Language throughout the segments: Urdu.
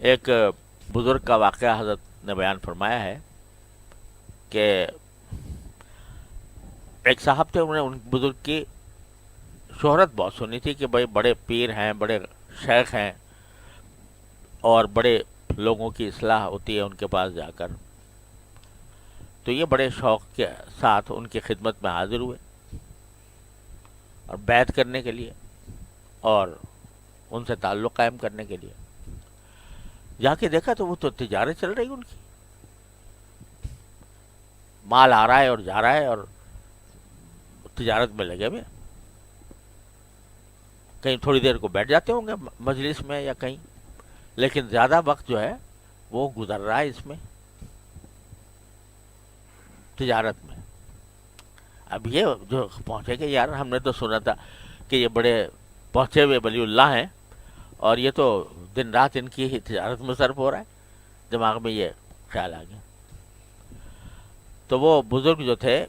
ایک بزرگ کا واقعہ حضرت نے بیان فرمایا ہے کہ ایک صاحب تھے، انہوں نے ان بزرگ کی شہرت بہت سنی تھی کہ بھائی بڑے پیر ہیں، بڑے شیخ ہیں، اور بڑے لوگوں کی اصلاح ہوتی ہے ان کے پاس جا کر. تو یہ بڑے شوق کے ساتھ ان کی خدمت میں حاضر ہوئے اور بیعت کرنے کے لیے اور ان سے تعلق قائم کرنے کے لیے. جا کے دیکھا تو وہ تو تجارت چل رہی ان کی، مال آ رہا ہے اور جا رہا ہے اور تجارت میں لگے ہوئے. کہیں تھوڑی دیر کو بیٹھ جاتے ہوں گے مجلس میں یا کہیں، لیکن زیادہ وقت جو ہے وہ گزر رہا ہے اس میں، تجارت میں. اب یہ جو پہنچے گے، یار ہم نے تو سنا تھا کہ یہ بڑے پہنچے ہوئے ولی اللہ ہیں اور یہ تو دن رات ان کی ہی تجارت میں صرف ہو رہا ہے. دماغ میں یہ خیال آ گیا. تو وہ بزرگ جو تھے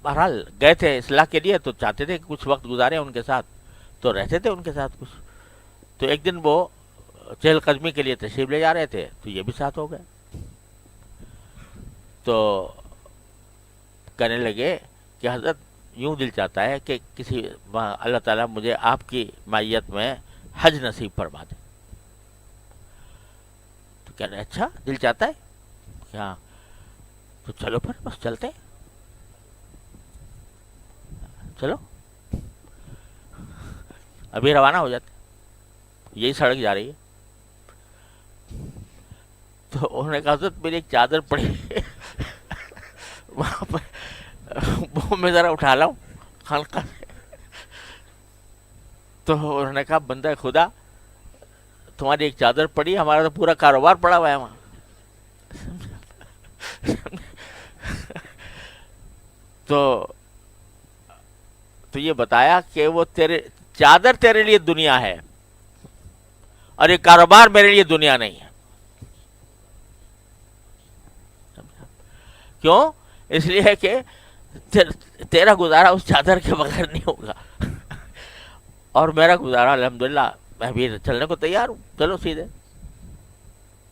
بہرحال گئے تھے اصلاح کے لیے، تو چاہتے تھے کہ کچھ وقت گزارے ان کے ساتھ، تو رہتے تھے ان کے ساتھ کچھ. تو ایک دن وہ چہل قدمی کے لیے تشریف لے جا رہے تھے، تو یہ بھی ساتھ ہو گئے. تو کہنے لگے کہ حضرت یوں دل چاہتا ہے کہ کسی اللہ تعالیٰ مجھے آپ کی معیت میں حج نصیب فرما دے. تو کہہ رہے اچھا دل چاہتا ہے کہ ہاں، تو چلو پھر بس چلتے ہیں، چلو ابھی روانہ ہو جاتے، یہی سڑک جا رہی ہے. تو انہوں نے کہا حضرت میری ایک چادر پڑی ہے وہاں پر، وہ میں ذرا اٹھا لاؤں خانقاہ سے. تو انہوں نے کہا بندہ خدا، تمہاری ایک چادر پڑی ہے، ہمارا تو پورا کاروبار پڑا ہوا ہے وہاں. تو یہ بتایا کہ وہ تیرے چادر تیرے لیے دنیا ہے اور یہ کاروبار میرے لیے دنیا نہیں ہے. کیوں؟ اس لیے کہ تیرا گزارا اس چادر کے بغیر نہیں ہوگا اور میرا گزارا الحمدللہ میں بھی چلنے کو تیار ہوں. چلو سیدھے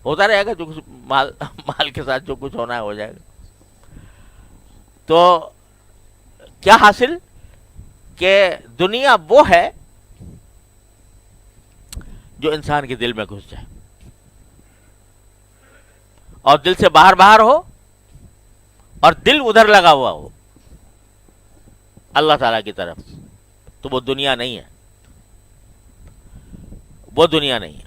ہوتا رہے گا، جو کچھ مال کے ساتھ جو کچھ ہونا ہے ہو جائے گا. تو کیا حاصل کہ دنیا وہ ہے جو انسان کے دل میں گھس جائے اور دل سے باہر باہر ہو اور دل ادھر لگا ہوا ہو اللہ تعالیٰ کی طرف، تو وہ دنیا نہیں ہے، وہ دنیا نہیں ہے.